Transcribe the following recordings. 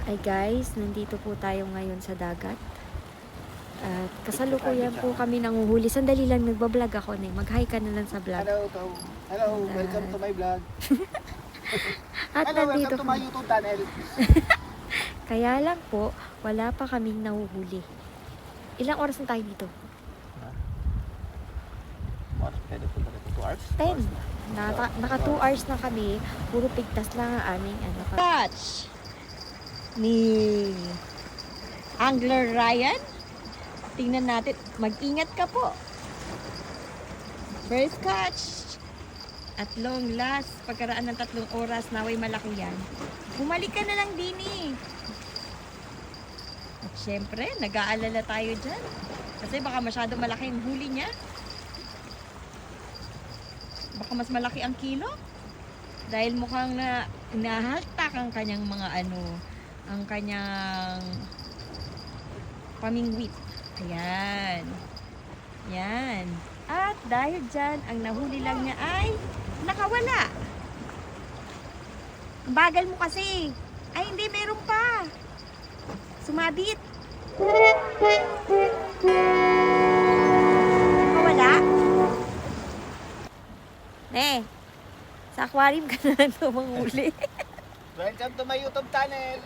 Ay guys, nandito po tayo ngayon sa dagat. At kasalukuyan po kami nanguhuli. Sandali lang, nagbablog ako na. Mag-hi ka na lang sa vlog. Hello, welcome to my vlog. At Hello, nandito welcome to my YouTube channel. Kaya lang po, wala pa kaming nahuhuli. Ilang oras na tayo dito? Pwede po na 2 hours? 10. Naka 2 hours na kami. Puro pigtas lang ang aming Catch ni Angler Ryan. Tingnan natin. Mag-ingat ka po. First catch. At long last, pagkaraan ng 3 oras, naway malaki yan. Bumalik ka na lang din eh. At syempre, nag-aalala tayo dyan. Kasi baka masyado malaki yung huli niya. Baka mas malaki ang kilo. Dahil mukhang nahaltak ang kanyang mga ang kanyang pamingwit. Ayan. Yan. At dahil dyan, ang nahuli lang niya ay nakawala. Ang bagal mo kasi. Ay, hindi, meron pa. Sumabit. Nakawala. Sa aquarium ka na lang tumanguli. Welcome to my YouTube channel.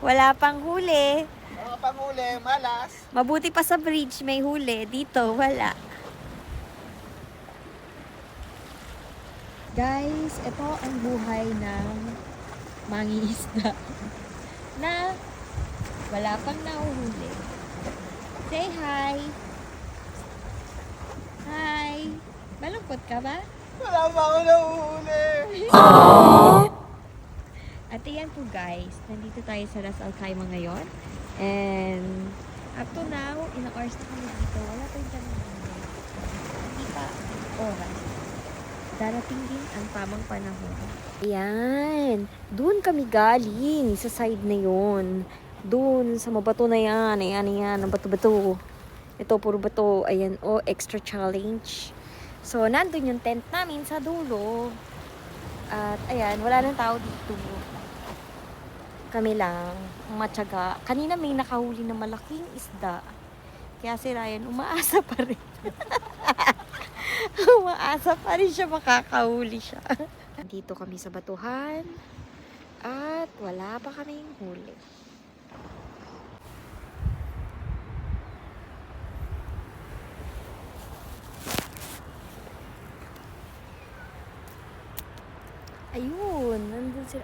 Wala pang huli. Mga panguli, malas. Mabuti pa sa bridge may huli. Dito, wala. Guys, ito ang buhay ng mangingisda na wala pang nahuhuli. Say hi! Hi! Malungkot ka ba? Wala pa ako nahuhuli. At ayan po guys, nandito tayo sa Ras Al Khaimah ngayon. And up to now, ilang hours na kami dito. Wala pa yung tanong. Hindi pa oras. Darating din ang tamang panahon. Ayan. Doon kami galing sa side na yon. Doon sa mabato na yan. Ayan. Ang bato-bato. Ito, puro bato. Ayan. Extra challenge. So, nandun yung tent namin sa dulo. At ayan, wala nang tao dito. Kami lang, matyaga. Kanina may nakahuli na malaking isda. Kaya si Ryan, umaasa pa rin. Umaasa pa rin siya, makakahuli siya. Dito kami sa batuhan. At wala pa kaming huli. Ayun, nandun sila.